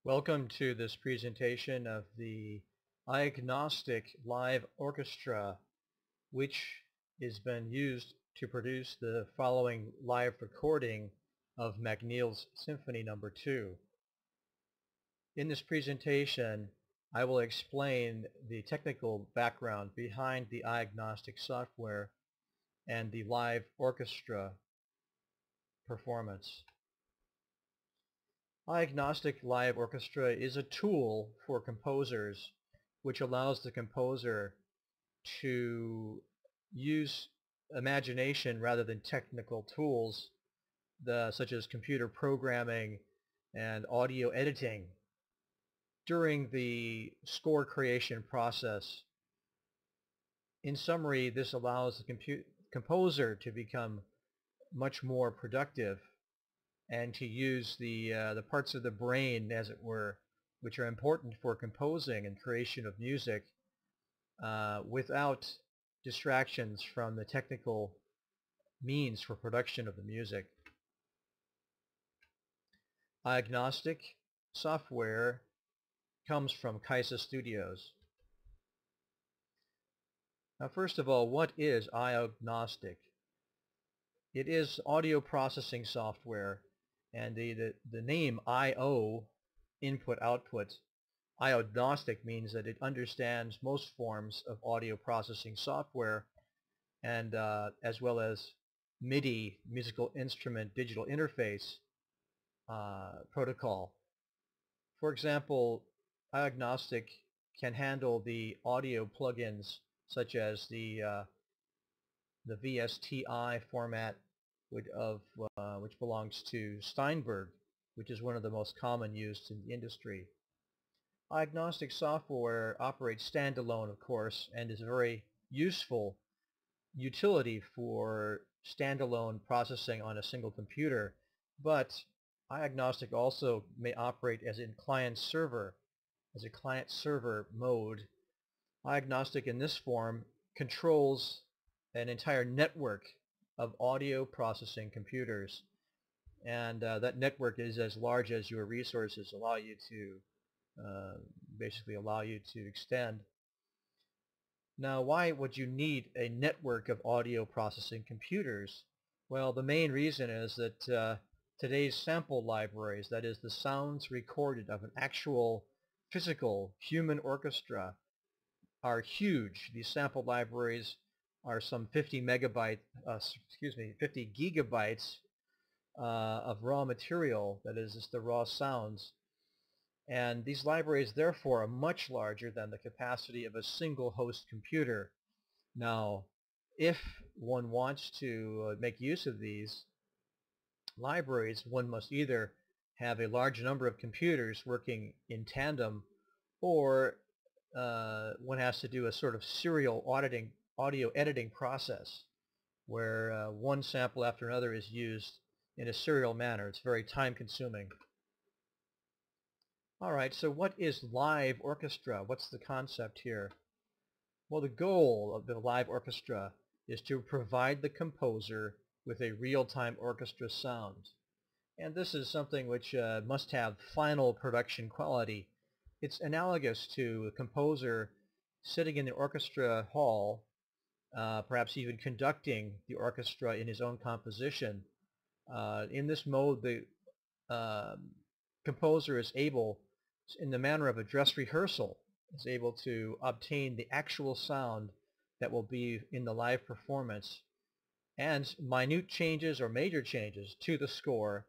Welcome to this presentation of the IOgnostic live orchestra, which has been used to produce the following live recording of McNeil's Symphony No. 2. In this presentation, I will explain the technical background behind the IOgnostic software and the live orchestra performance. IOgnostic Live Orchestra is a tool for composers which allows the composer to use imagination rather than technical tools such as computer programming and audio editing during the score creation process. In summary, this allows the composer to become much more productive and to use the parts of the brain, as it were, which are important for composing and creation of music without distractions from the technical means for production of the music. IOgnostic software comes from Kaiza Studios. Now, first of all, what is IOgnostic? It is audio processing software, and the name I/O, input-output, IOgnostic means that it understands most forms of audio processing software and as well as MIDI, musical instrument digital interface protocol. For example, IOgnostic can handle the audio plugins such as the VSTI format which belongs to Steinberg, which is one of the most common used in the industry. IOgnostic software operates standalone, of course, and is a very useful utility for standalone processing on a single computer, but IOgnostic also may operate as a client-server mode. IOgnostic in this form controls an entire network of audio processing computers, and that network is as large as your resources allow you to extend. Now, why would you need a network of audio processing computers? Well, the main reason is that today's sample libraries, that is the sounds recorded of an actual physical human orchestra, are huge. These sample libraries are some 50 gigabytes of raw material, that is just the raw sounds. And these libraries therefore are much larger than the capacity of a single host computer. Now, if one wants to make use of these libraries, one must either have a large number of computers working in tandem, or one has to do a sort of serial audio editing process where one sample after another is used in a serial manner. It's very time consuming. Alright, so what is live orchestra? What's the concept here? Well, the goal of the live orchestra is to provide the composer with a real-time orchestra sound. And this is something which must have final production quality. It's analogous to a composer sitting in the orchestra hall, perhaps even conducting the orchestra in his own composition. In this mode, the composer is able, in the manner of a dress rehearsal, is able to obtain the actual sound that will be in the live performance, and minute changes or major changes to the score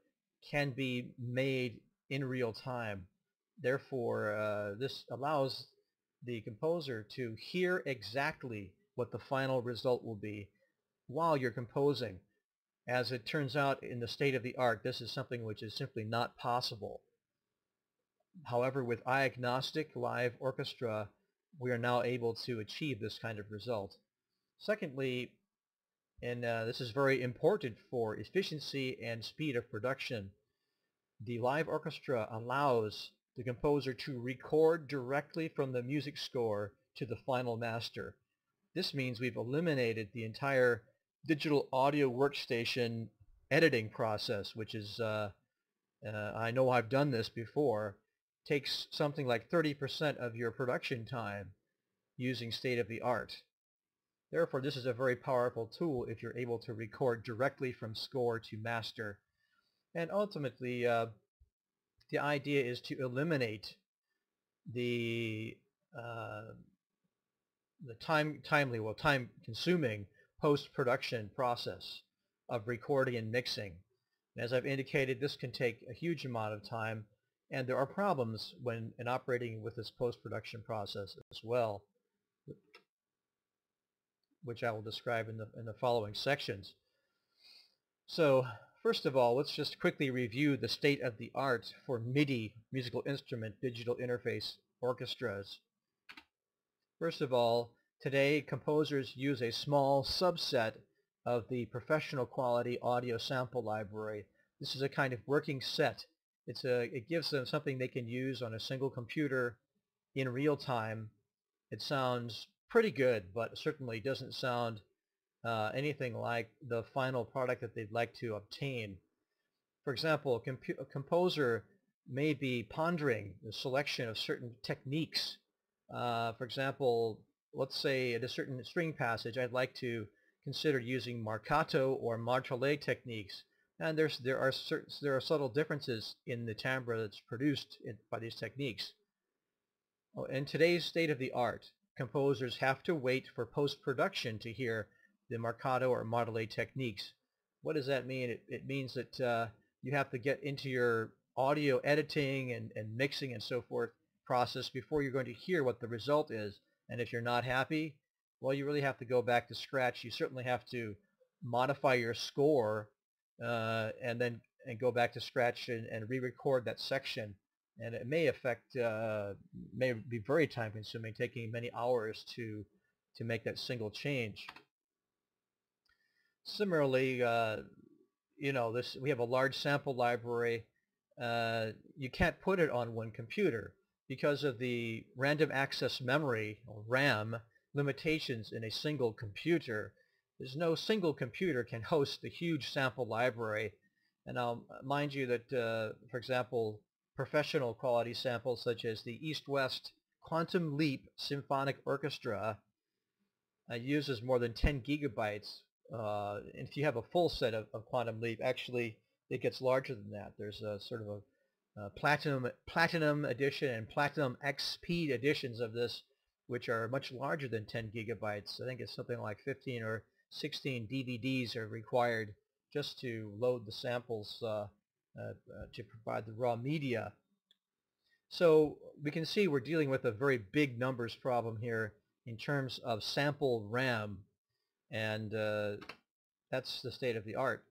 can be made in real time. Therefore, this allows the composer to hear exactly what the final result will be while you're composing. As it turns out, in the state of the art, this is something which is simply not possible. However, with IOgnostic Live Orchestra, we are now able to achieve this kind of result. Secondly, and this is very important for efficiency and speed of production, the live orchestra allows the composer to record directly from the music score to the final master. This means we've eliminated the entire digital audio workstation editing process, which is, I know I've done this before, takes something like 30% of your production time using state-of-the-art. Therefore, this is a very powerful tool if you're able to record directly from score to master. And ultimately, the idea is to eliminate the time-consuming post-production process of recording and mixing. And as I've indicated, this can take a huge amount of time, and there are problems when in operating with this post-production process as well, which I will describe in the following sections. So first of all, let's just quickly review the state of the art for MIDI, musical instrument digital interface orchestras. First of all, today composers use a small subset of the professional quality audio sample library. This is a kind of working set. It gives them something they can use on a single computer in real time. It sounds pretty good, but certainly doesn't sound anything like the final product that they'd like to obtain. For example, a composer may be pondering the selection of certain techniques. For example, let's say at a certain string passage I'd like to consider using marcato or martelé techniques, and there are subtle differences in the timbre that's produced by these techniques. In today's state of the art, composers have to wait for post-production to hear the marcato or martelé techniques. What does that mean? It means that you have to get into your audio editing and mixing and so forth process before you're going to hear what the result is. And if you're not happy, well, you really have to go back to scratch. You certainly have to modify your score and go back to scratch and re-record that section. And it may may be very time consuming, taking many hours to make that single change. Similarly, we have a large sample library. You can't put it on one computer because of the random access memory, or RAM, limitations in a single computer. There's no single computer can host the huge sample library. And I'll mind you that, for example, professional quality samples such as the East-West Quantum Leap Symphonic Orchestra uses more than 10 gigabytes. And if you have a full set of Quantum Leap, actually it gets larger than that. There's a sort of a platinum edition and platinum X speed editions of this, which are much larger than 10 gigabytes. I think it's something like 15 or 16 DVDs are required just to load the samples to provide the raw media. So we can see we're dealing with a very big numbers problem here in terms of sample RAM, and that's the state of the art.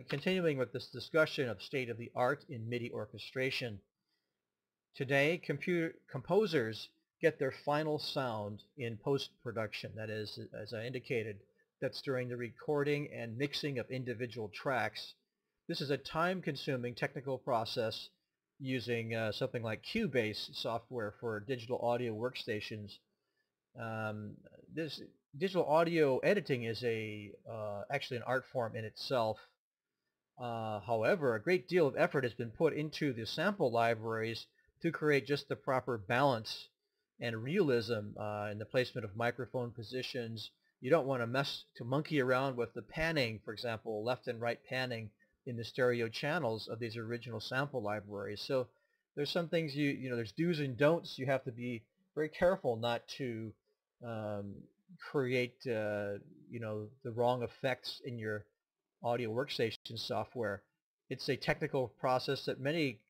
Continuing with this discussion of state of the art in MIDI orchestration. Today, composers get their final sound in post-production. That is, as I indicated, that's during the recording and mixing of individual tracks. This is a time-consuming technical process using something like Cubase software for digital audio workstations. This digital audio editing is actually an art form in itself. However, a great deal of effort has been put into the sample libraries to create just the proper balance and realism in the placement of microphone positions. You don't want to monkey around with the panning, for example, left and right panning in the stereo channels of these original sample libraries. So there's some things there's do's and don'ts. You have to be very careful not to create the wrong effects in your audio workstation software. It's a technical process that many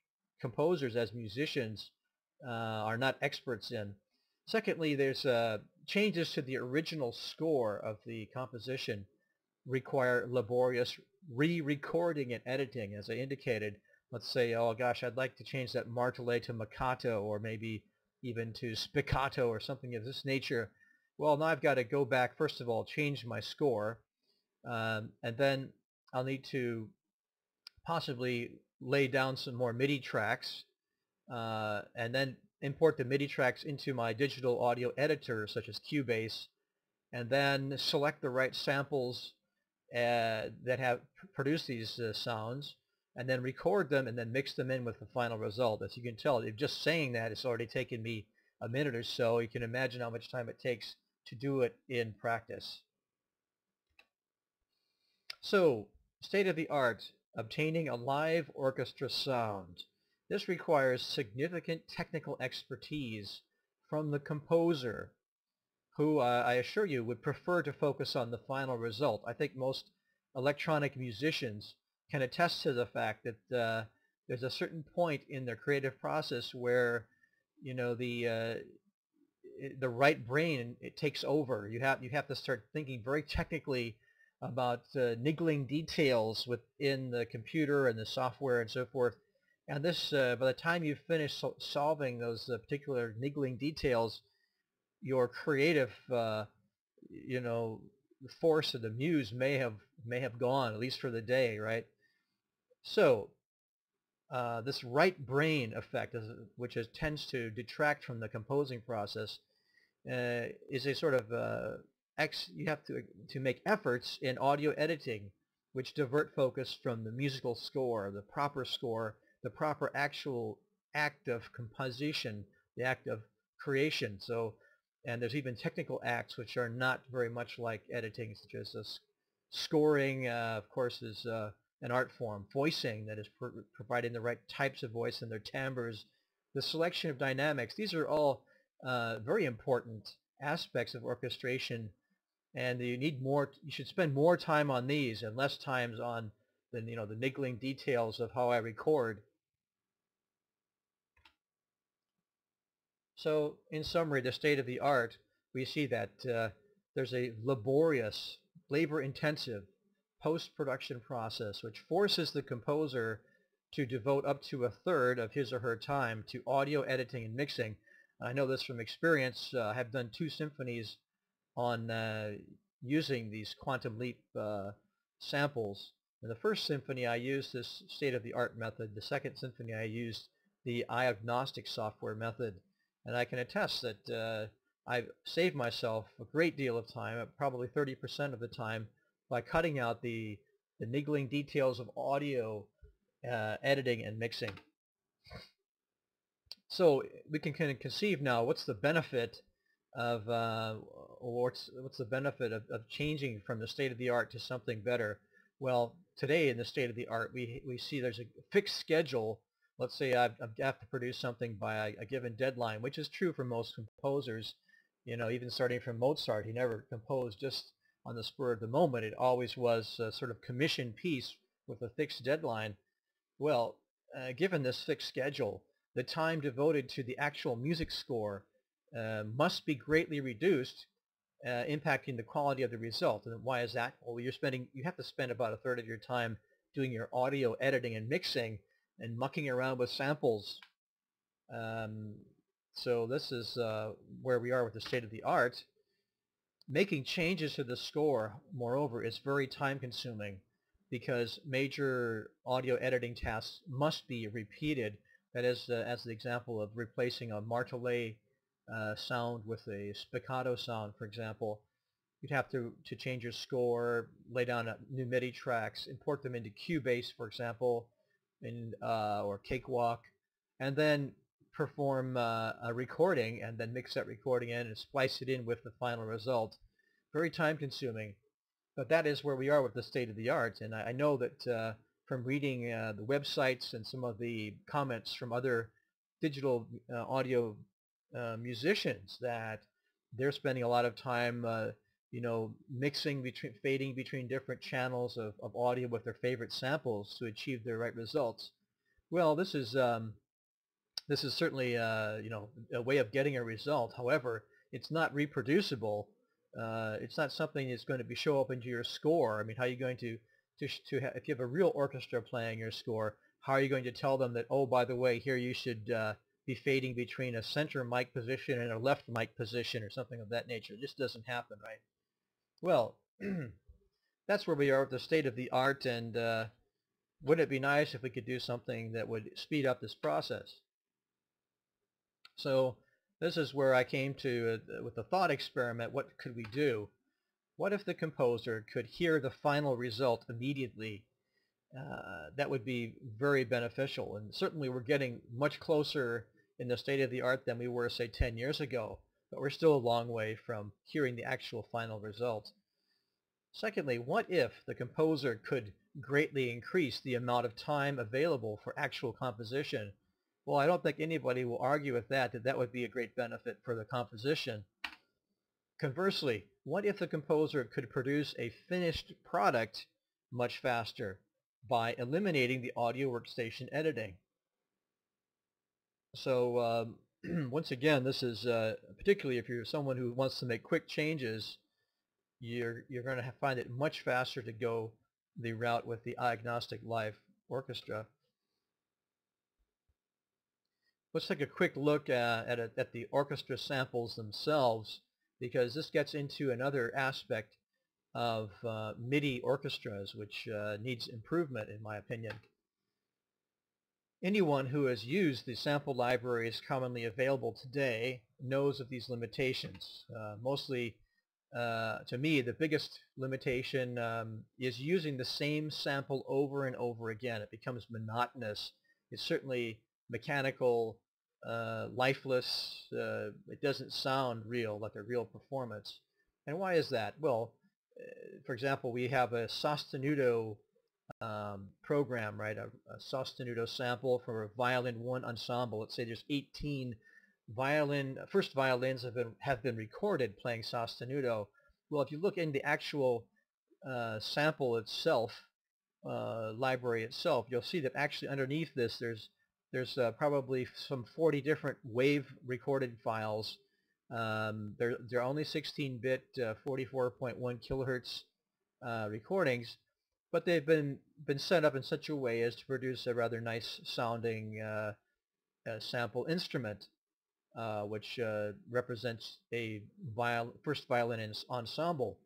composers as musicians are not experts in. Secondly, there's changes to the original score of the composition require laborious re-recording and editing. As I indicated, let's say, oh gosh, I'd like to change that martelé to maccato, or maybe even to spiccato or something of this nature. Well, now I've got to go back, first of all, change my score, and then I'll need to possibly lay down some more MIDI tracks, and then import the MIDI tracks into my digital audio editor, such as Cubase, and then select the right samples that have produced these sounds, and then record them and then mix them in with the final result. As you can tell, if just saying that, it's already taken me a minute or so. You can imagine how much time it takes to do it in practice. So, state of the art, obtaining a live orchestra sound. This requires significant technical expertise from the composer, who I assure you would prefer to focus on the final result. I think most electronic musicians can attest to the fact that there's a certain point in their creative process where, you know, the right brain, it takes over. You have to start thinking very technically about niggling details within the computer and the software and so forth. And this, by the time you finish solving those particular niggling details, your creative, you know, force of the muse may have gone, at least for the day, right? So this right brain effect, which tends to detract from the composing process, is a sort of you have to make efforts in audio editing which divert focus from the musical score, the proper actual act of composition, the act of creation. So, and there's even technical acts which are not very much like editing, such as scoring, of course, is an art form. Voicing, that is providing the right types of voice and their timbres. The selection of dynamics, these are all very important aspects of orchestration, and you should spend more time on these and less time on the niggling details of how I record. So in summary, the state of the art, we see that there's a laborious, labor-intensive post-production process which forces the composer to devote up to a third of his or her time to audio editing and mixing. I know this from experience. I have done 2 symphonies on using these quantum leap samples. In the first symphony, I used this state-of-the-art method. The second symphony, I used the IOgnostic software method. And I can attest that I've saved myself a great deal of time, probably 30% of the time, by cutting out the niggling details of audio editing and mixing. So we can kind of conceive now what's the benefit of what's the benefit of changing from the state of the art to something better. Well, today in the state of the art, we see there's a fixed schedule. Let's say I have to produce something by a given deadline, which is true for most composers. You know, even starting from Mozart, he never composed just on the spur of the moment. It always was a sort of commissioned piece with a fixed deadline. Well, given this fixed schedule, the time devoted to the actual music score must be greatly reduced, impacting the quality of the result. And why is that? Well, you have to spend about a third of your time doing your audio editing and mixing and mucking around with samples. So this is where we are with the state of the art. Making changes to the score, moreover, is very time consuming because major audio editing tasks must be repeated. That is, as the example of replacing a martelet sound with a spiccato sound, for example. You'd have to change your score, lay down new MIDI tracks, import them into Cubase, for example, or Cakewalk, and then perform a recording and then mix that recording in and splice it in with the final result. Very time consuming, but that is where we are with the state of the art. And I know that from reading the websites and some of the comments from other digital audio musicians that they're spending a lot of time fading between different channels of audio with their favorite samples to achieve their right results. Well, this is certainly a way of getting a result. However, it's not reproducible. It's not something that's going to show up into your score. I mean, how are you going to if you have a real orchestra playing your score, how are you going to tell them that, oh, by the way, here you should be fading between a center mic position and a left mic position or something of that nature? It just doesn't happen, right? Well, that's where we are with the state of the art, and wouldn't it be nice if we could do something that would speed up this process? So this is where I came to, with the thought experiment, what could we do? What if the composer could hear the final result immediately? that would be very beneficial. And certainly we're getting much closer in the state of the art than we were, say, 10 years ago. But we're still a long way from hearing the actual final result. Secondly, what if the composer could greatly increase the amount of time available for actual composition? Well, I don't think anybody will argue with that, that would be a great benefit for the composition. Conversely, what if the composer could produce a finished product much faster by eliminating the audio workstation editing? So once again, this is particularly if you're someone who wants to make quick changes, you're going to find it much faster to go the route with the IOgnostic Live Orchestra. Let's take a quick look at the orchestra samples themselves, because this gets into another aspect of MIDI orchestras which needs improvement in my opinion. Anyone who has used the sample libraries commonly available today knows of these limitations. Mostly, to me, the biggest limitation is using the same sample over and over again. It becomes monotonous. It's certainly mechanical, lifeless. It doesn't sound real, like a real performance. And why is that? Well, for example, we have a sostenuto program, right? A sostenuto sample for a violin 1 ensemble. Let's say there's 18 first violins have been recorded playing sostenuto. Well, if you look in the actual sample itself, library itself, you'll see that actually underneath this there's probably some 40 different wave recorded files. They're only 16-bit 44.1 kilohertz recordings, but they've been set up in such a way as to produce a rather nice sounding sample instrument, which represents a first violin ensemble.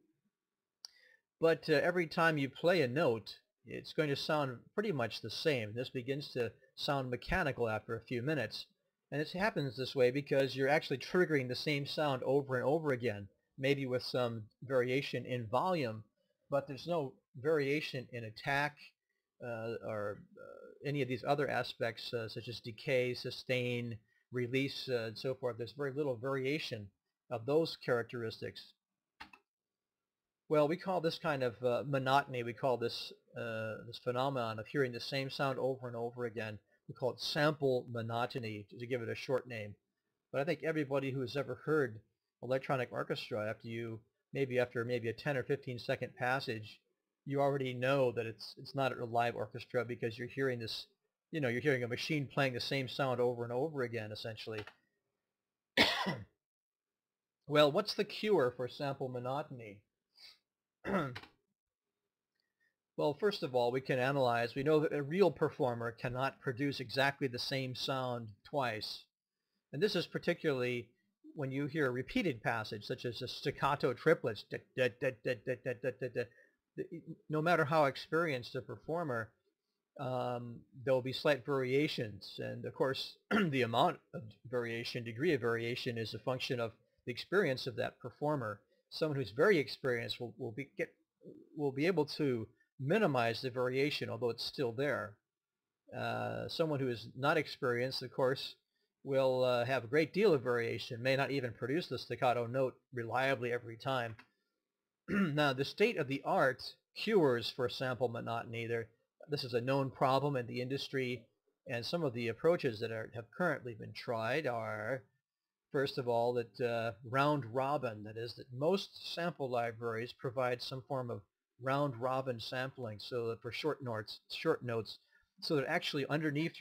But every time you play a note, it's going to sound pretty much the same. This begins to sound mechanical after a few minutes. And it happens this way because you're actually triggering the same sound over and over again, maybe with some variation in volume, but there's no variation in attack or any of these other aspects such as decay, sustain, release, and so forth. There's very little variation of those characteristics. Well, we call this kind of monotony, we call this this phenomenon of hearing the same sound over and over again, we call it sample monotony, to give it a short name. But I think everybody who has ever heard electronic orchestra, after maybe a 10 or 15 second passage, you already know that it's not a live orchestra, because you're hearing this, you're hearing a machine playing the same sound over and over again, essentially. Well, what's the cure for sample monotony? Well, first of all, we can analyze. We know that a real performer cannot produce exactly the same sound twice. And this is particularly when you hear a repeated passage, such as a staccato triplets. No matter how experienced a performer, there will be slight variations. And of course, the amount of variation, degree of variation, is a function of the experience of that performer. Someone who's very experienced will be able to minimize the variation, although it's still there. Someone who is not experienced, of course, will have a great deal of variation, may not even produce the staccato note reliably every time. Now, the state-of-the-art cures for sample monotony, this is a known problem in the industry, and some of the approaches that have currently been tried are, first of all, that round robin, that is, that most sample libraries provide some form of round robin sampling, so that for short notes, so that actually underneath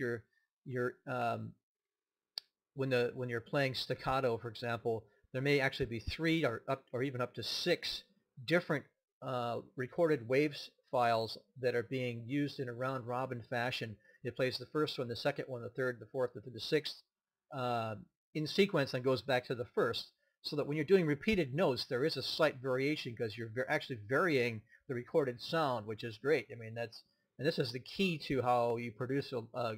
when you're playing staccato, for example, there may actually be 3 or even up to 6 different recorded waves files that are being used in a round robin fashion. It plays the first one, the second one, the third, the fourth, the sixth in sequence, and goes back to the first, so that when you're doing repeated notes, there is a slight variation because you're actually varying the recorded sound, which is great. I mean, and this is the key to how you produce a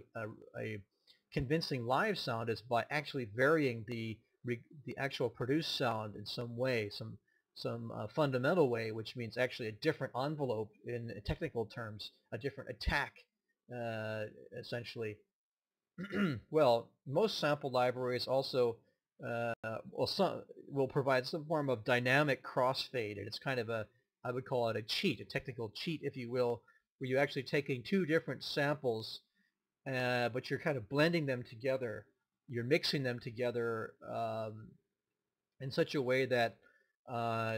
convincing live sound, is by actually varying the actual produced sound in some way, some fundamental way, which means actually a different envelope in technical terms, a different attack, essentially. Well, most sample libraries also will provide some form of dynamic crossfade, and it's kind of I would call it a cheat, a technical cheat, if you will, where you're actually taking two different samples, but you're kind of blending them together. You're mixing them together in such a way that uh,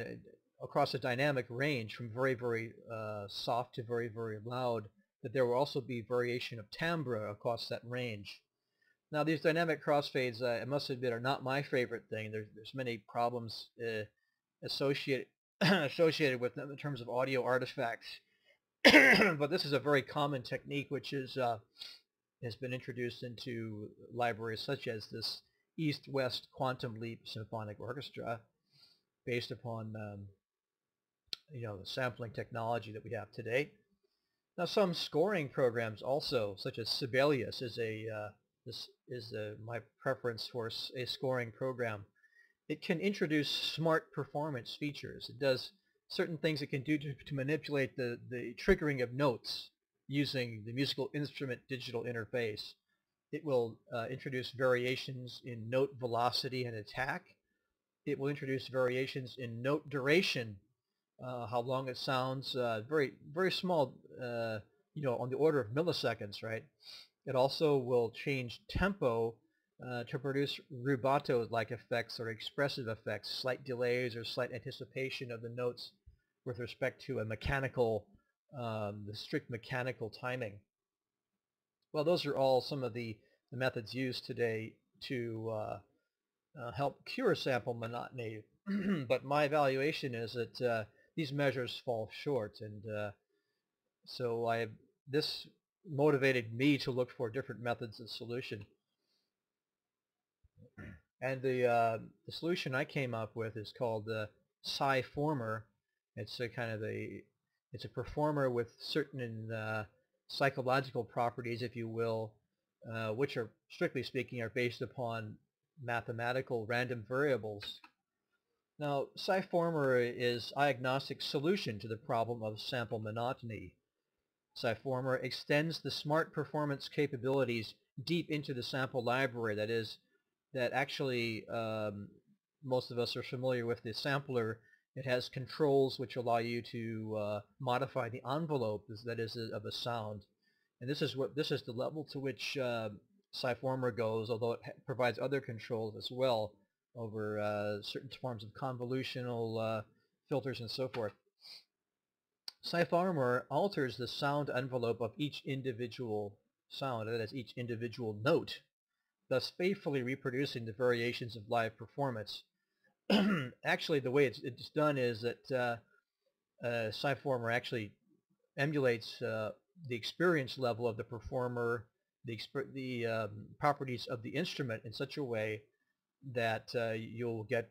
across a dynamic range from very, very soft to very, very loud, that there will also be variation of timbre across that range. Now, these dynamic crossfades, I must admit, are not my favorite thing. There's many problems associated associated with them in terms of audio artifacts. But this is a very common technique, which has been introduced into libraries such as this East-West Quantum Leap Symphonic Orchestra, based upon the sampling technology that we have today. Now, some scoring programs also, such as Sibelius, is my preference for a scoring program. It can introduce smart performance features. It does certain things it can do to manipulate the triggering of notes using the musical instrument digital interface. It will introduce variations in note velocity and attack. It will introduce variations in note duration, how long it sounds, very, very small, on the order of milliseconds, right? It also will change tempo to produce rubato-like effects or expressive effects, slight delays or slight anticipation of the notes with respect to a the strict mechanical timing. Well, those are all some of the methods used today to help cure sample monotony. But my evaluation is that these measures fall short, and so this motivated me to look for different methods of solution. And the solution I came up with is called the Psi-former. It's it's a performer with certain psychological properties, if you will, which are, strictly speaking, are based upon mathematical random variables. Now, Psi-former is IOgnostic's solution to the problem of sample monotony. Psi-former extends the smart performance capabilities deep into the sample library. That is, that actually most of us are familiar with the sampler. It has controls which allow you to modify the envelope, that is, of a sound. And this is the level to which Psi-former goes, although it provides other controls as well over certain forms of convolutional filters and so forth. Psi-former alters the sound envelope of each individual sound, that is, each individual note, thus faithfully reproducing the variations of live performance. Actually, the way it's done is that Psi-former actually emulates the experience level of the performer, the properties of the instrument in such a way that you'll get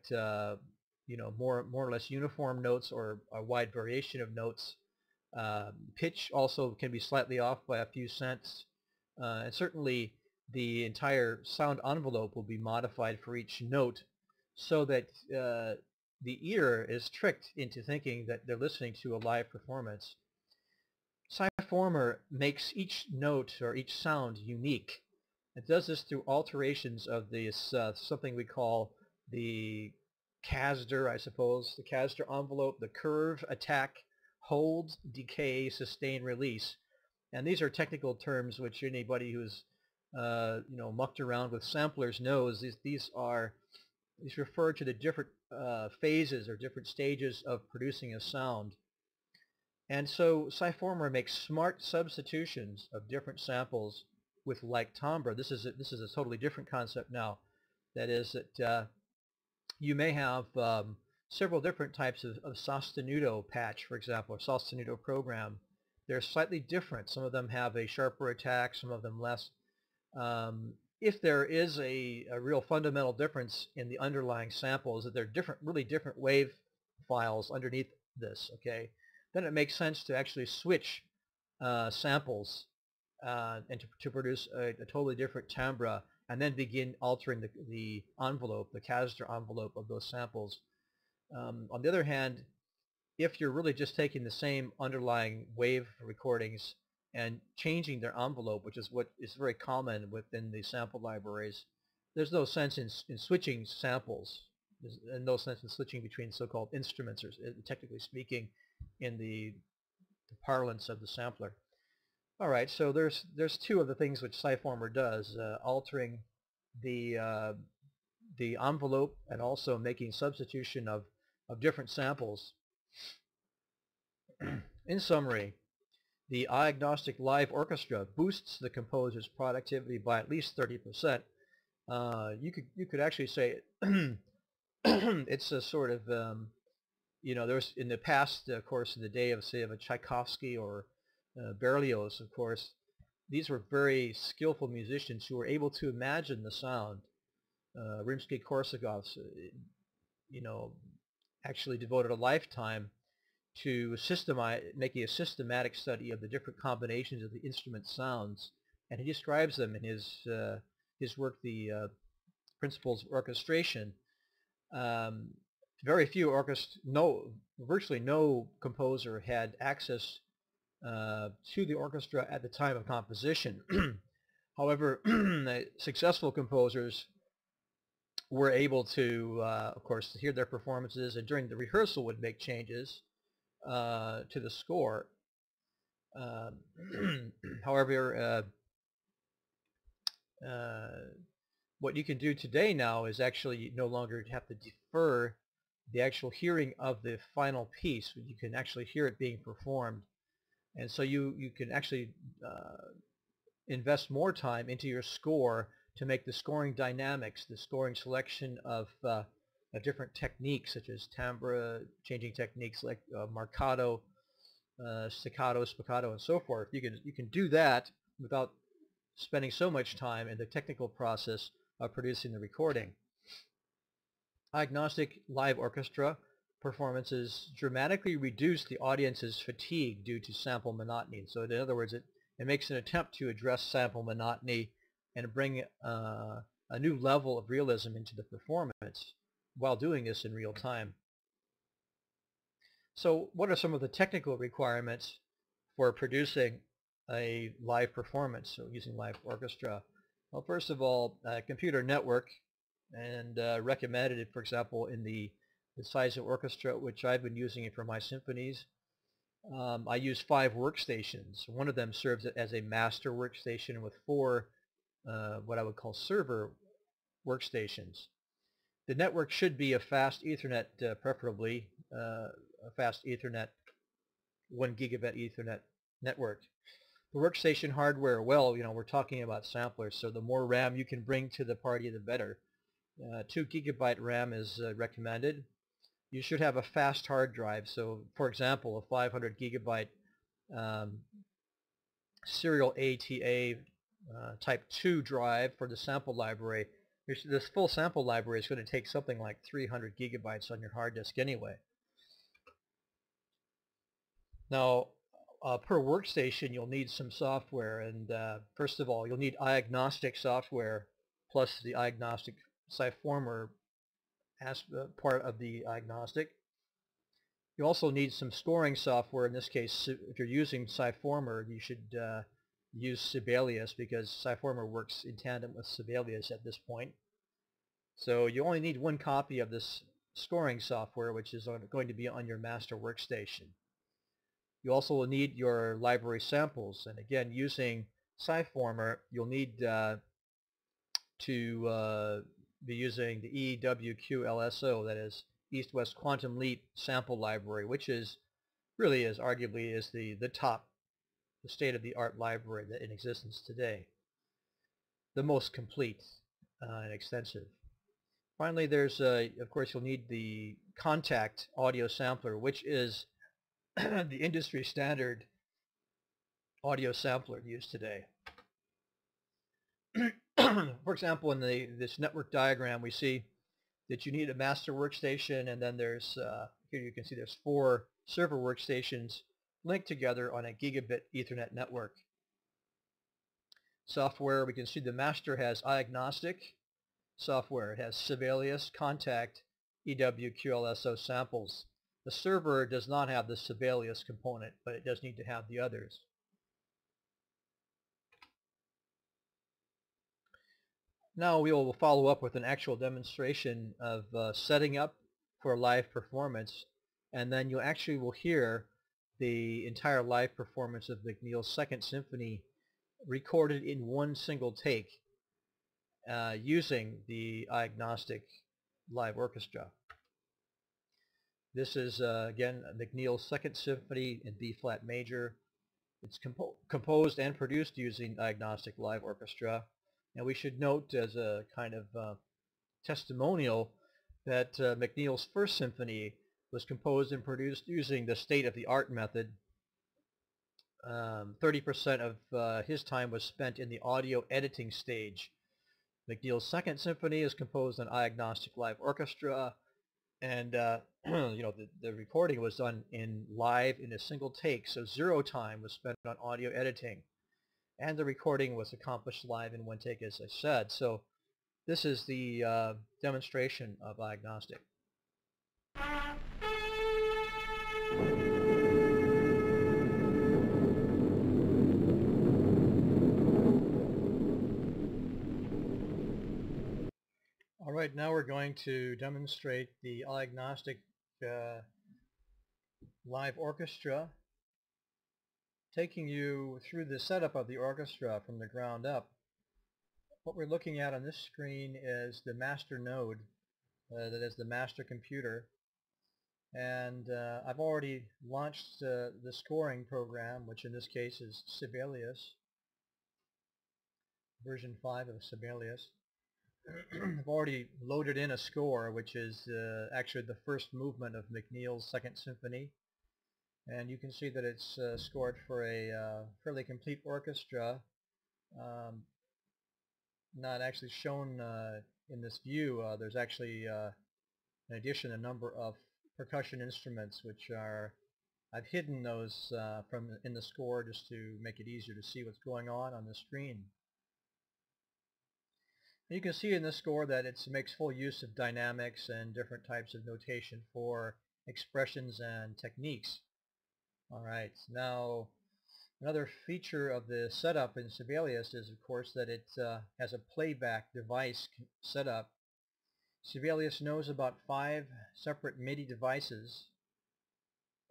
more or less uniform notes or a wide variation of notes. Pitch also can be slightly off by a few cents, and certainly the entire sound envelope will be modified for each note so that the ear is tricked into thinking that they're listening to a live performance. Psi-former makes each note or each sound unique. It does this through alterations of this something we call the Kaiza, I suppose, the Kaiza envelope, the curve, attack, hold, decay, sustain, release. And these are technical terms which anybody who's mucked around with samplers knows. These refer to the different phases or different stages of producing a sound. And so Psi-former makes smart substitutions of different samples with like timbre. This is a totally different concept now. That is that you may have several different types of sostenuto patch, for example, or sostenuto program. They're slightly different. Some of them have a sharper attack, some of them less. If there is a real fundamental difference in the underlying samples, that they're really different wave files underneath this, okay, then it makes sense to actually switch samples and to produce a totally different timbre, and then begin altering the envelope, the Kaiza envelope of those samples. On the other hand, if you're really just taking the same underlying wave recordings and changing their envelope, which is what is very common within the sample libraries, there's no sense in switching samples. There's no sense in switching between so-called instruments, or technically speaking, in the parlance of the sampler. All right, so there's two of the things which SciFormer does, altering the the envelope and also making substitution of different samples. In summary, the IOgnostic Live Orchestra boosts the composer's productivity by at least 30%. You could actually say it's a sort of there's in the past, of course, in the day of, say, of a Tchaikovsky or Berlioz, of course, these were very skillful musicians who were able to imagine the sound. Rimsky-Korsakov, actually devoted a lifetime to making a systematic study of the different combinations of the instrument sounds, and he describes them in his work, the Principles of Orchestration. Very few virtually no composer had access to the orchestra at the time of composition. However, successful composers were able to, of course, hear their performances, and during the rehearsal would make changes to the score. However, what you can do today now is actually no longer have to defer the actual hearing of the final piece. You can actually hear it being performed, and so you can actually invest more time into your score to make the scoring dynamics, the scoring selection of different techniques such as timbre changing techniques like marcato, staccato, spiccato, and so forth. You can do that without spending so much time in the technical process of producing the recording. IOgnostic Live Orchestra performances dramatically reduce the audience's fatigue due to sample monotony. So in other words, it makes an attempt to address sample monotony and bring a new level of realism into the performance while doing this in real time. So what are some of the technical requirements for producing a live performance, so using live orchestra? Well, first of all, computer network, and recommended, for example, in the Kaiza orchestra, which I've been using it for my symphonies. I use 5 workstations. One of them serves as a master workstation with 4 what I would call server workstations. The network should be a fast Ethernet, preferably a fast Ethernet, 1 gigabit Ethernet network. The workstation hardware, well, we're talking about samplers, so the more RAM you can bring to the party, the better. 2 gigabyte RAM is recommended. You should have a fast hard drive. So, for example, a 500 gigabyte serial ATA type 2 drive for the sample library. This full sample library is going to take something like 300 gigabytes on your hard disk anyway. Now, per workstation, you'll need some software, and first of all, you'll need IOgnostic software plus the IOgnostic SciFormer part of the IOgnostic. You also need some scoring software. In this case, if you're using SciFormer, you should use Sibelius, because SciFormer works in tandem with Sibelius at this point. So you only need 1 copy of this scoring software, which is going to be on your master workstation. You also will need your library samples, and again, using SciFormer, you'll need to be using the EWQLSO, that is East-West Quantum Leap sample library, which is really arguably the top, the state-of-the-art library that in existence today, the most complete and extensive. Finally, there's of course, you'll need the Contact audio sampler, which is the industry standard audio sampler used today. For example, in this network diagram, we see that you need a master workstation, and then there's here you can see there's 4 server workstations linked together on a gigabit Ethernet network. Software, we can see the master has IOgnostic software. It has Sibelius, Contact, EWQLSO samples. The server does not have the Sibelius component, but it does need to have the others. Now we will follow up with an actual demonstration of setting up for live performance, and then you actually will hear the entire live performance of McNeil's Second Symphony recorded in one single take using the IOgnostic live orchestra. This is again McNeil's Second Symphony in B-flat major. It's composed and produced using IOgnostic live orchestra. And we should note as a kind of testimonial that McNeil's First Symphony was composed and produced using the state-of-the-art method. 30% of his time was spent in the audio editing stage. McNeil's Second Symphony is composed on IOgnostic live orchestra, and the recording was done live in a single take, so 0 time was spent on audio editing. And the recording was accomplished live in one take, as I said. So this is the demonstration of IOgnostic. All right, now we're going to demonstrate the IOgnostic live orchestra, taking you through the setup of the orchestra from the ground up. What we're looking at on this screen is the master node, that is the master computer, and I've already launched the scoring program, which in this case is Sibelius, version 5 of Sibelius. I've already loaded in a score, which is actually the first movement of McNeil's Second Symphony. And you can see that it's scored for a fairly complete orchestra, not actually shown in this view. There's actually, in addition, a number of percussion instruments, which are, I've hidden those in the score just to make it easier to see what's going on the screen. You can see in this score that it makes full use of dynamics and different types of notation for expressions and techniques. Alright, now another feature of the setup in Sibelius is, of course, that it has a playback device setup. Sibelius knows about 5 separate MIDI devices,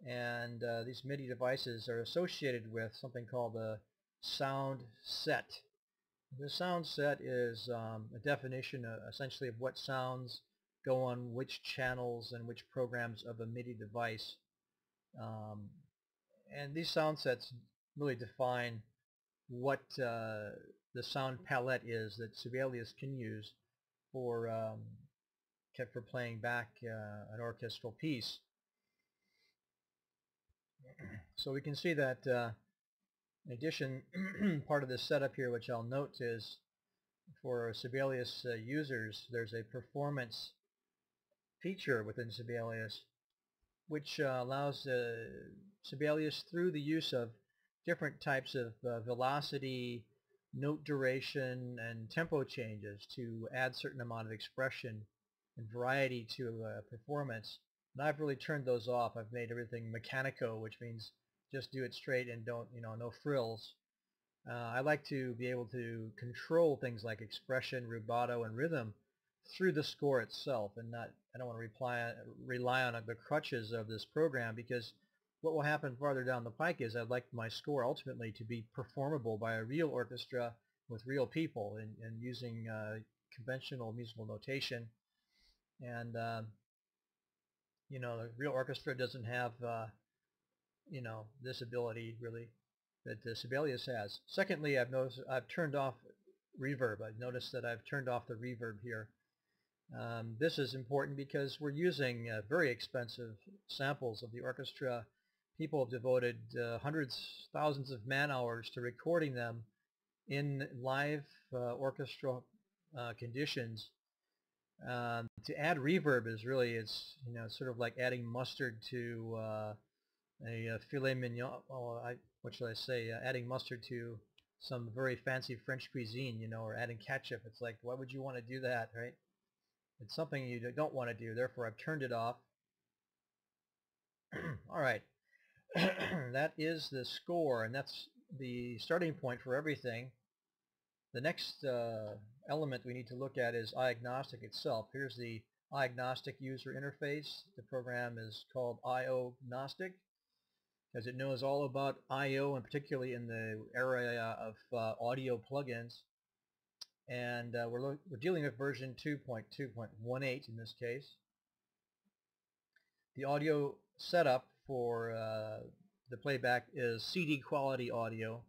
and these MIDI devices are associated with something called a sound set. The sound set is a definition essentially of what sounds go on which channels and which programs of a MIDI device. And these sound sets really define what the sound palette is that Sibelius can use for playing back an orchestral piece. So we can see that in addition, part of this setup here, which I'll note, is for Sibelius users, there's a performance feature within Sibelius which allows Sibelius, through the use of different types of velocity, note duration, and tempo changes, to add certain amount of expression and variety to a performance. And I've really turned those off. I've made everything mechanico, which means just do it straight and don't, no frills. I like to be able to control things like expression, rubato, and rhythm through the score itself, and I don't want to rely on the crutches of this program, because what will happen farther down the pike is I'd like my score ultimately to be performable by a real orchestra with real people and using conventional musical notation. And the real orchestra doesn't have this ability really that Sibelius has. Secondly, I've turned off reverb. I've noticed that I've turned off the reverb here. This is important because we're using very expensive samples of the orchestra. People have devoted hundreds, thousands of man-hours to recording them in live orchestral conditions. To add reverb is really, it's sort of like adding mustard to a filet mignon. What should I say? Adding mustard to some very fancy French cuisine, or adding ketchup. It's like, why would you want to do that, right? It's something you don't want to do, therefore I've turned it off. All right, that is the score, and that's the starting point for everything. The next element we need to look at is IOgnostic itself. Here's the IOgnostic user interface. The program is called IOgnostic because it knows all about I/O, and particularly in the area of audio plugins. And we're dealing with version 2.2.18 in this case. The audio setup for the playback is CD quality audio,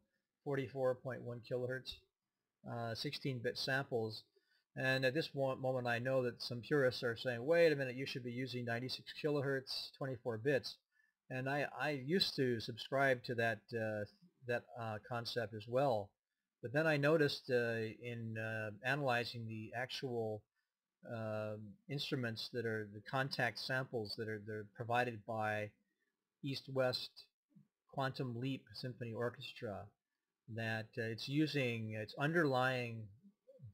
44.1 kilohertz, 16-bit samples. And at this moment I know that some purists are saying, wait a minute, you should be using 96 kilohertz, 24 bits. And I used to subscribe to that concept as well. But then I noticed in analyzing the actual instruments that are the contact samples that are provided by East-West Quantum Leap Symphony Orchestra, that its underlying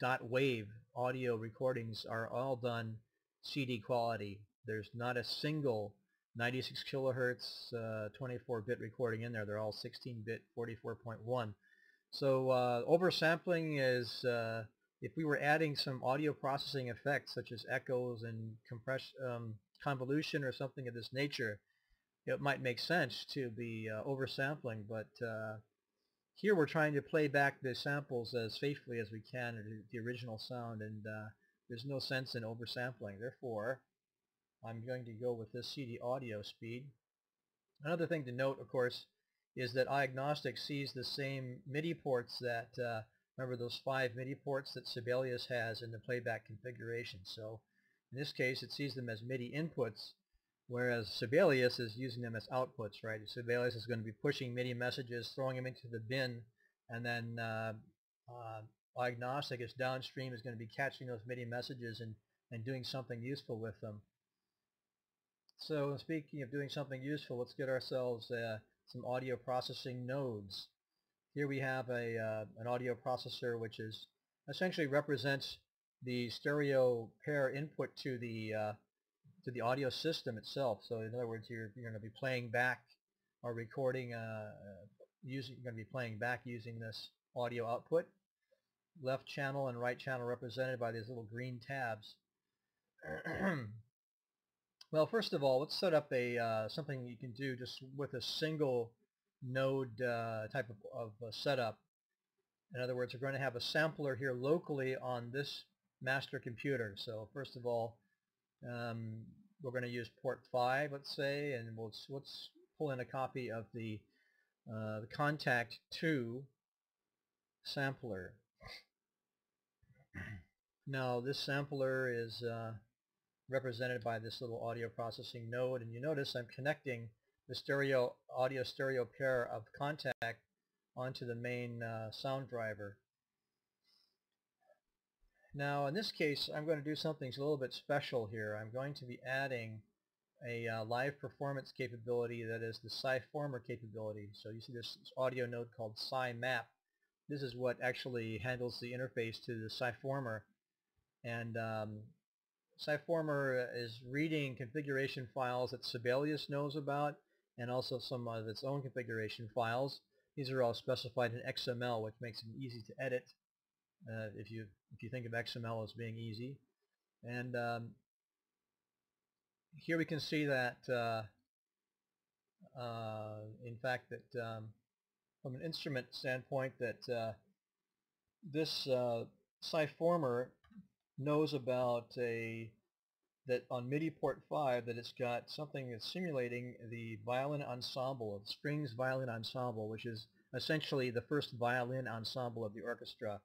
dot wave audio recordings are all done CD quality. There's not a single 96 kilohertz 24-bit recording in there. They're all 16-bit 44.1. So oversampling is, if we were adding some audio processing effects such as echoes and convolution or something of this nature, it might make sense to be oversampling, but here we're trying to play back the samples as faithfully as we can to the original sound, and there's no sense in oversampling. Therefore, I'm going to go with this CD audio speed. Another thing to note, of course, is that IOgnostic sees the same MIDI ports that, remember those 5 MIDI ports that Sibelius has in the playback configuration. So in this case it sees them as MIDI inputs, whereas Sibelius is using them as outputs, right? Sibelius is going to be pushing MIDI messages, throwing them into the bin, and then IOgnostic is downstream, is going to be catching those MIDI messages and doing something useful with them. So speaking of doing something useful, let's get ourselves some audio processing nodes. Here we have an audio processor which is essentially represents the stereo pair input to the audio system itself. So in other words, you're going to be playing back or recording you're going to be playing back using this audio output. Left channel and right channel represented by these little green tabs. Well, first of all, let's set up something you can do just with a single node type of setup. In other words, we're going to have a sampler here locally on this master computer. So first of all, we're going to use port 5, let's say, and let's pull in a copy of the Contact 2 sampler. Now this sampler is represented by this little audio processing node, and you notice I'm connecting the audio stereo pair of Contact onto the main sound driver. Now in this case I'm going to do something a little bit special here. I'm going to be adding a live performance capability that is the SciFormer capability. So you see this audio node called SciMap. This is what actually handles the interface to the SciFormer, and SciFormer is reading configuration files that Sibelius knows about, and also some of its own configuration files. These are all specified in XML, which makes them easy to edit if you think of XML as being easy. And here we can see that in fact that from an instrument standpoint that this SciFormer knows about that on MIDI port 5 that it's got something that's simulating the violin ensemble, the strings violin ensemble, which is essentially the first violin ensemble of the orchestra.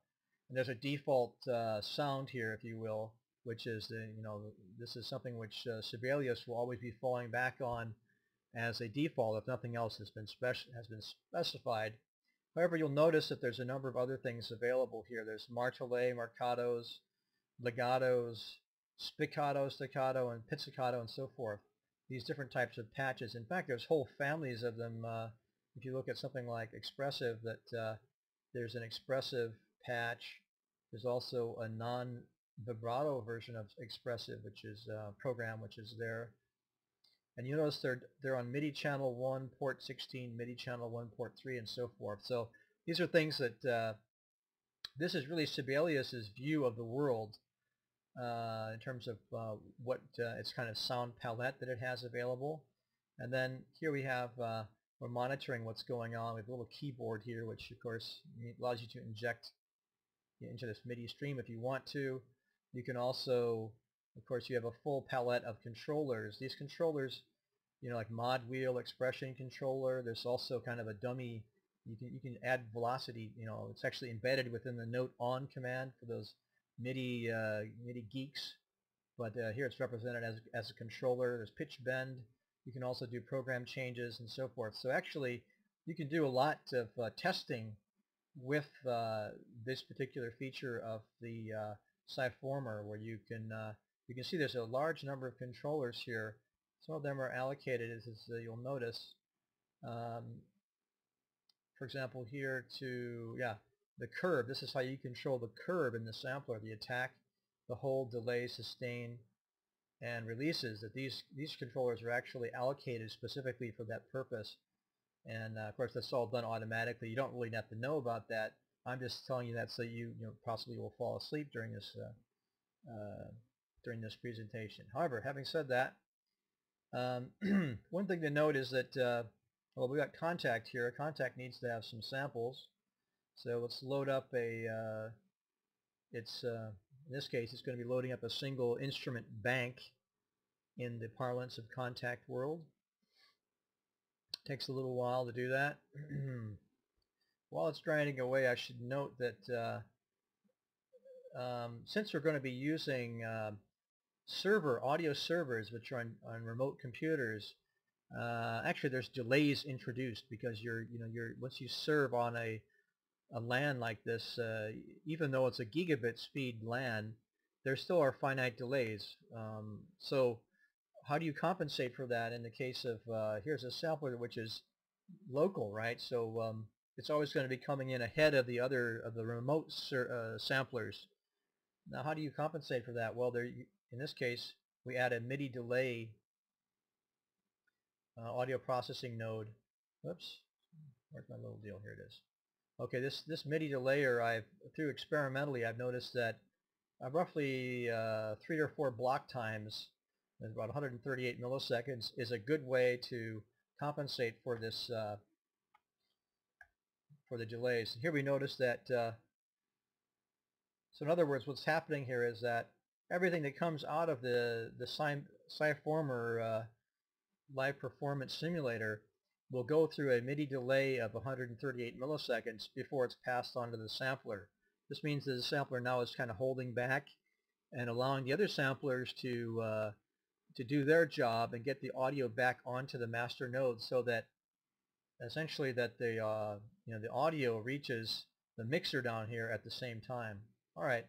And there's a default sound here, if you will, which is this is something which Sibelius will always be falling back on as a default if nothing else has been specified. However, you'll notice that there's a number of other things available here. There's martelé, marcatos, legatos, spiccato, staccato, and pizzicato, and so forth. These different types of patches. In fact, there's whole families of them. If you look at something like expressive, that there's an expressive patch. There's also a vibrato version of expressive, which is program, which is there. And you notice they're on MIDI channel 1, port 16, MIDI channel 1, port 3, and so forth. So these are things that this is really Sibelius's view of the world in terms of what its kind of sound palette that it has available. And then here we have we're monitoring what's going on. We have a little keyboard here, which of course allows you to inject into this MIDI stream if you want to. You can also, of course, you have a full palette of controllers. These controllers, like mod wheel, expression controller. There's also kind of a dummy. You can add velocity. It's actually embedded within the note on command for those MIDI geeks. But here it's represented as a controller. There's pitch bend. You can also do program changes and so forth. So actually, you can do a lot of testing with this particular feature of the Sciformer, where you can see there's a large number of controllers here. Some of them are allocated, as you'll notice. For example, here to the curve. This is how you control the curve in the sampler, the attack, the hold, delay, sustain, and releases. That these controllers are actually allocated specifically for that purpose. And of course, that's all done automatically. You don't really have to know about that. I'm just telling you that so you possibly will fall asleep during this presentation. However, having said that, one thing to note is that well, we got contact here. Contact needs to have some samples. So let's load up a. In this case, it's going to be loading up a single instrument bank in the parlance of contact world. Takes a little while to do that. While it's grinding away, I should note that since we're going to be using audio servers, which are on remote computers, actually there's delays introduced because once you serve on a LAN like this, even though it's a gigabit speed LAN, there still are finite delays. So how do you compensate for that in the case of here's a sampler which is local, right? So it's always going to be coming in ahead of the remote samplers. Now, how do you compensate for that? Well, in this case, we add a MIDI delay audio processing node. Whoops, where's my little deal? Here it is. Okay, this MIDI delayer, experimentally, I've noticed that roughly 3 or 4 block times, about 138 milliseconds, is a good way to compensate for this for the delays. Here we notice that. So in other words, what's happening here is that everything that comes out of the Sciformer live performance simulator will go through a MIDI delay of 138 milliseconds before it's passed on to the sampler. This means that the sampler now is kind of holding back and allowing the other samplers to do their job and get the audio back onto the master node, so that essentially that the audio reaches the mixer down here at the same time. All right.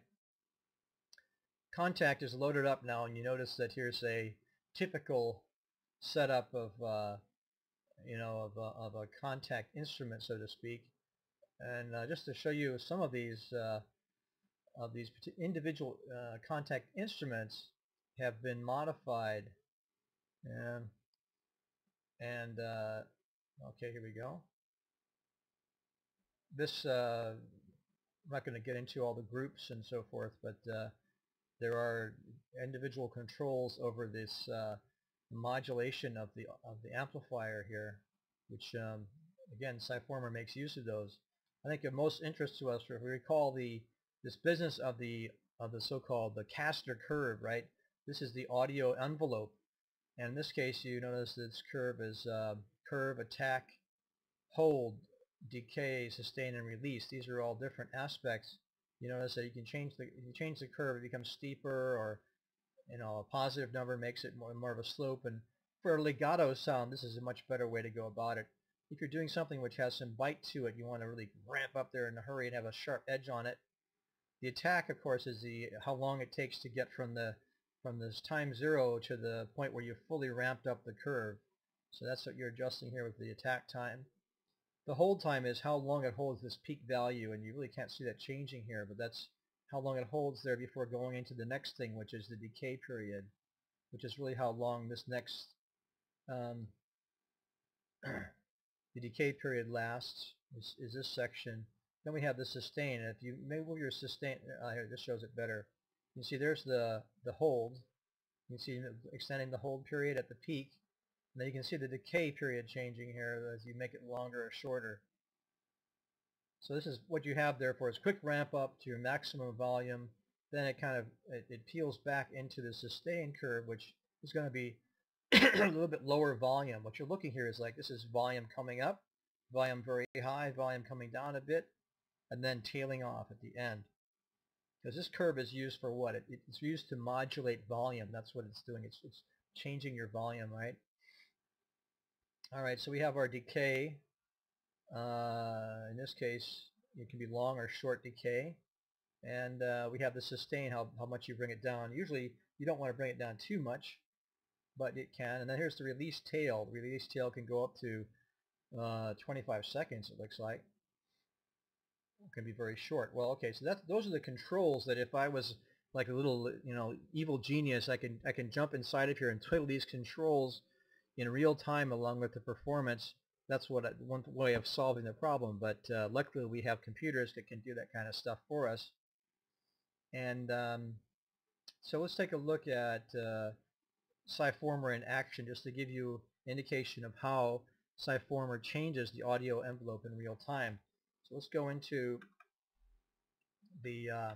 Contact is loaded up now, and you notice that here's a typical setup of of a contact instrument, so to speak. And just to show you some of these individual contact instruments have been modified. And okay, here we go. This I'm not going to get into all the groups and so forth, but there are individual controls over this modulation of the amplifier here, which again, Sciformer makes use of those. I think of most interest to us, if we recall this business of the so-called the caster curve, right? This is the audio envelope, and in this case, you notice this curve is curve, attack, hold, decay, sustain, and release. These are all different aspects. You notice that you can change the curve, it becomes steeper, or a positive number makes it more of a slope. And for a legato sound, this is a much better way to go about it. If you're doing something which has some bite to it, you want to really ramp up there in a hurry and have a sharp edge on it. The attack, of course, is how long it takes to get from this time 0 to the point where you've fully ramped up the curve. So that's what you're adjusting here with the attack time. The hold time is how long it holds this peak value, and you really can't see that changing here, but that's how long it holds there before going into the next thing, which is the decay period, which is really how long this next the decay period lasts, is this section. Then we have the sustain. If you move your sustain, here, this shows it better. You can see there's the hold. You can see extending the hold period at the peak. And then you can see the decay period changing here as you make it longer or shorter. So this is what you have there for is quick ramp up to your maximum volume. Then it kind of it peels back into the sustain curve, which is going to be a little bit lower volume. What you're looking here is like this is volume coming up, volume very high, volume coming down a bit, and then tailing off at the end. Because this curve is used for what? It's used to modulate volume. That's what it's doing. It's changing your volume, right? All right, so we have our decay. In this case, it can be long or short decay. And we have the sustain, how much you bring it down. Usually, you don't want to bring it down too much, but it can. And then here's the release tail. The release tail can go up to 25 seconds, it looks like. It can be very short. Well, okay, so those are the controls that if I was like a little, evil genius, I can jump inside of here and twiddle these controls in real time along with the performance. That's one way of solving the problem. But luckily, we have computers that can do that kind of stuff for us. And so let's take a look at Sciformer in action, just to give you an indication of how Sciformer changes the audio envelope in real time. So let's go into the,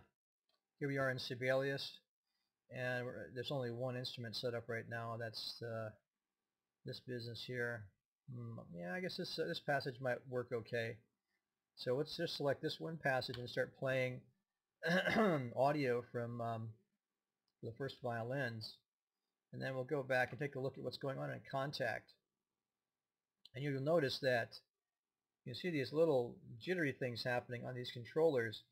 here we are in Sibelius, and there's only one instrument set up right now. That's this business here. Yeah, I guess this passage might work okay. So let's just select this one passage and start playing audio from the first violins. And then we'll go back and take a look at what's going on in Contact. And you'll notice that you see these little jittery things happening on these controllers.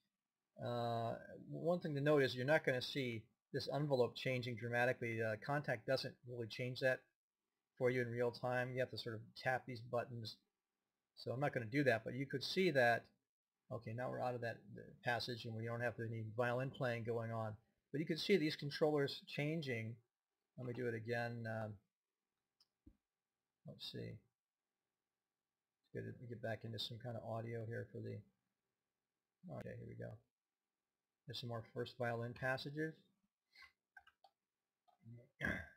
One thing to note is you're not going to see this envelope changing dramatically. Contact doesn't really change that for you in real time. You have to sort of tap these buttons. So I'm not going to do that, but you could see that. Okay, now we're out of that passage and we don't have any violin playing going on. But you can see these controllers changing. Let me do it again. Let's see. It's good to get back into some kind of audio here for the... Okay, here we go. There's some more first violin passages.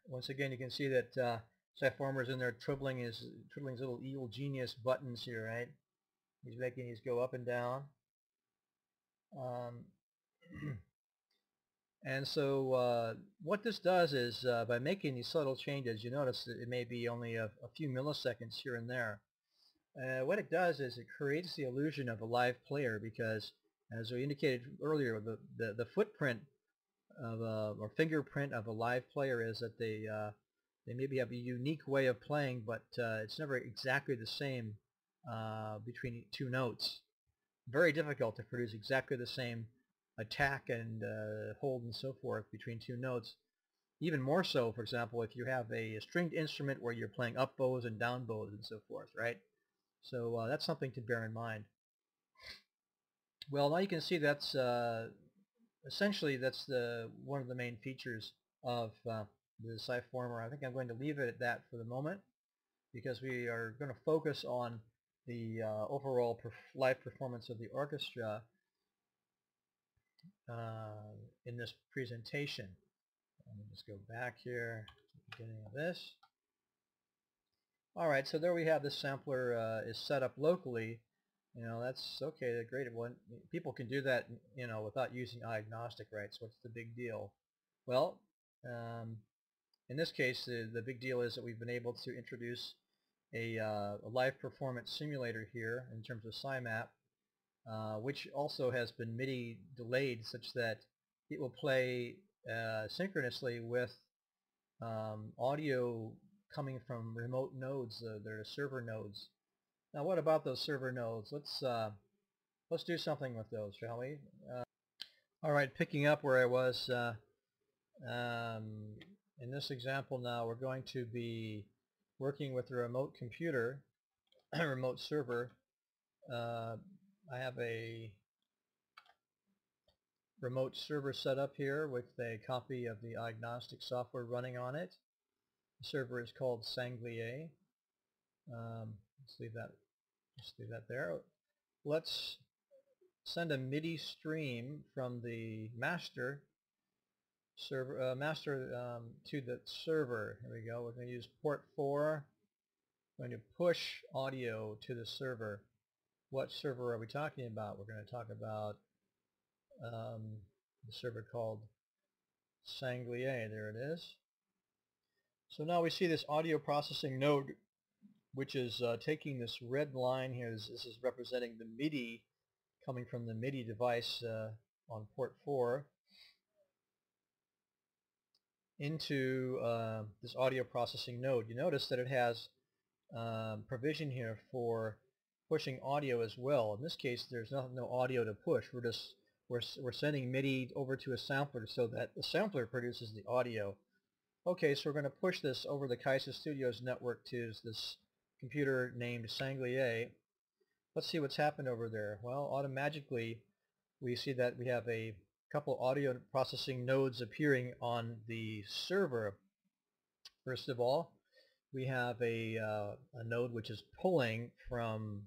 Once again, you can see that Sciformer's in there twiddling his little evil genius buttons here, right? He's making these go up and down. And so what this does is by making these subtle changes, you notice that it may be only a few milliseconds here and there. What it does is it creates the illusion of a live player because, as we indicated earlier, the footprint of or fingerprint of a live player is that they maybe have a unique way of playing, but it's never exactly the same between two notes. Very difficult to produce exactly the same attack and hold and so forth between two notes. Even more so, for example, if you have a stringed instrument where you're playing up bows and down bows and so forth, right? So that's something to bear in mind. Well, now you can see that's essentially that's one of the main features of the Sciformer. I think I'm going to leave it at that for the moment because we are going to focus on the overall live performance of the orchestra in this presentation. Let me just go back here to the beginning of this. Alright, so there we have this sampler is set up locally. That's okay, a great one. People can do that, without using IOgnostic, right? So what's the big deal? Well, in this case, the big deal is that we've been able to introduce a live performance simulator here in terms of SciMap, which also has been MIDI delayed such that it will play synchronously with audio coming from remote nodes. There are server nodes. Now, what about those server nodes? Let's do something with those, shall we? All right, picking up where I was in this example now, we're going to be working with a remote computer, a remote server. I have a remote server set up here with a copy of the IOgnostic software running on it. The server is called Sanglier. Let's leave that there. Let's send a MIDI stream from the master server to the server. Here we go. We're going to use port 4. We're going to push audio to the server. What server are we talking about? We're going to talk about the server called Sanglier. There it is. So now we see this audio processing node, which is taking this red line here. This is representing the MIDI coming from the MIDI device on port 4 into this audio processing node. You notice that it has provision here for pushing audio as well. In this case, there's no audio to push. We're sending MIDI over to a sampler so that the sampler produces the audio. Okay, so we're going to push this over the Kaiza Studios network to this computer named Sanglier. Let's see what's happened over there. Well, automatically we see that we have a couple audio processing nodes appearing on the server. First of all, we have a node which is pulling from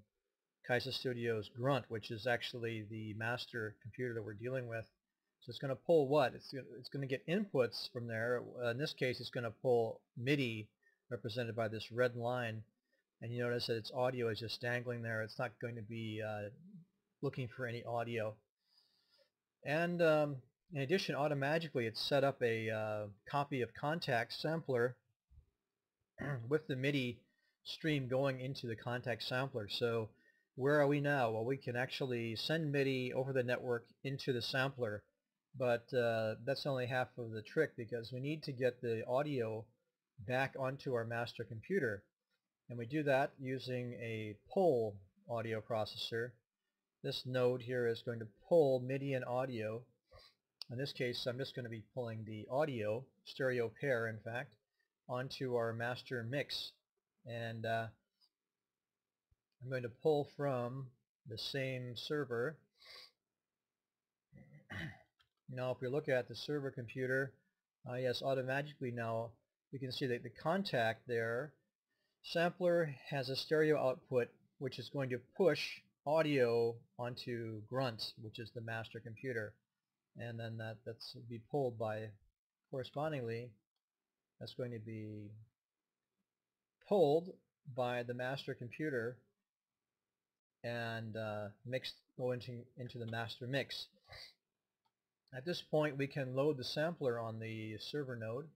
Kaiza Studios Grunt, which is actually the master computer that we're dealing with. So it's going to pull what? It's going to get inputs from there. In this case, it's going to pull MIDI, represented by this red line. And you notice that its audio is just dangling there. It's not going to be looking for any audio. And in addition, automatically it's set up a copy of Contact Sampler with the MIDI stream going into the Contact Sampler. So where are we now? Well, we can actually send MIDI over the network into the sampler, but that's only half of the trick, because we need to get the audio back onto our master computer. And we do that using a pull audio processor. This node here is going to pull MIDI and audio. In this case, I'm just going to be pulling the audio, stereo pair in fact, onto our master mix. And I'm going to pull from the same server. Now if we look at the server computer, yes, automatically now we can see that the contact there, sampler has a stereo output which is going to push audio onto Grunt, which is the master computer. And then that's be pulled by, correspondingly, that's going to be pulled by the master computer and go into the master mix. At this point we can load the sampler on the server node.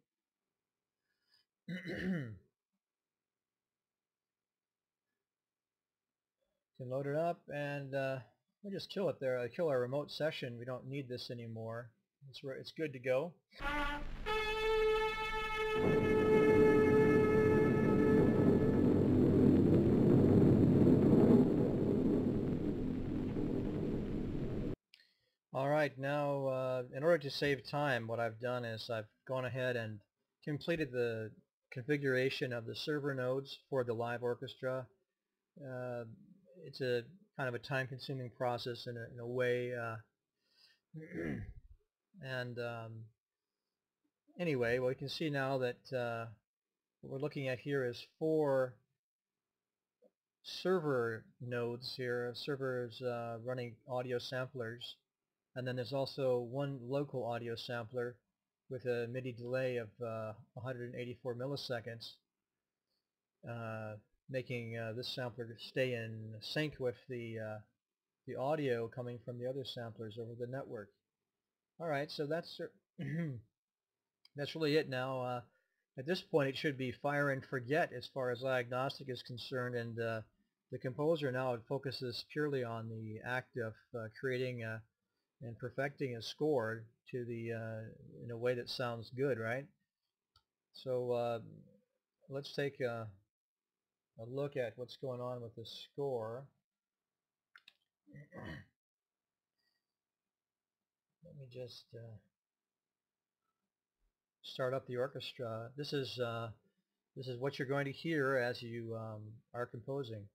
Can load it up, and we'll just kill it there. Kill our remote session. We don't need this anymore. It's good to go. Alright, now in order to save time, what I've done is I've gone ahead and completed the configuration of the server nodes for the live orchestra. It's a kind of a time-consuming process in a way, and anyway, well, you can see now that what we're looking at here is 4 server nodes here, servers running audio samplers, and then there's also 1 local audio sampler with a MIDI delay of 184 milliseconds. Making this sampler stay in sync with the audio coming from the other samplers over the network. Alright, so that's that's really it now. At this point it should be fire and forget as far as IOgnostic is concerned, and the composer now focuses purely on the act of creating and perfecting a score to the in a way that sounds good, right? So let's take a look at what's going on with the score. Let me just start up the orchestra. This is what you're going to hear as you are composing.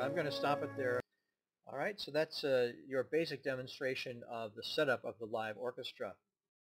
I'm going to stop it there. All right, so that's your basic demonstration of the setup of the live orchestra.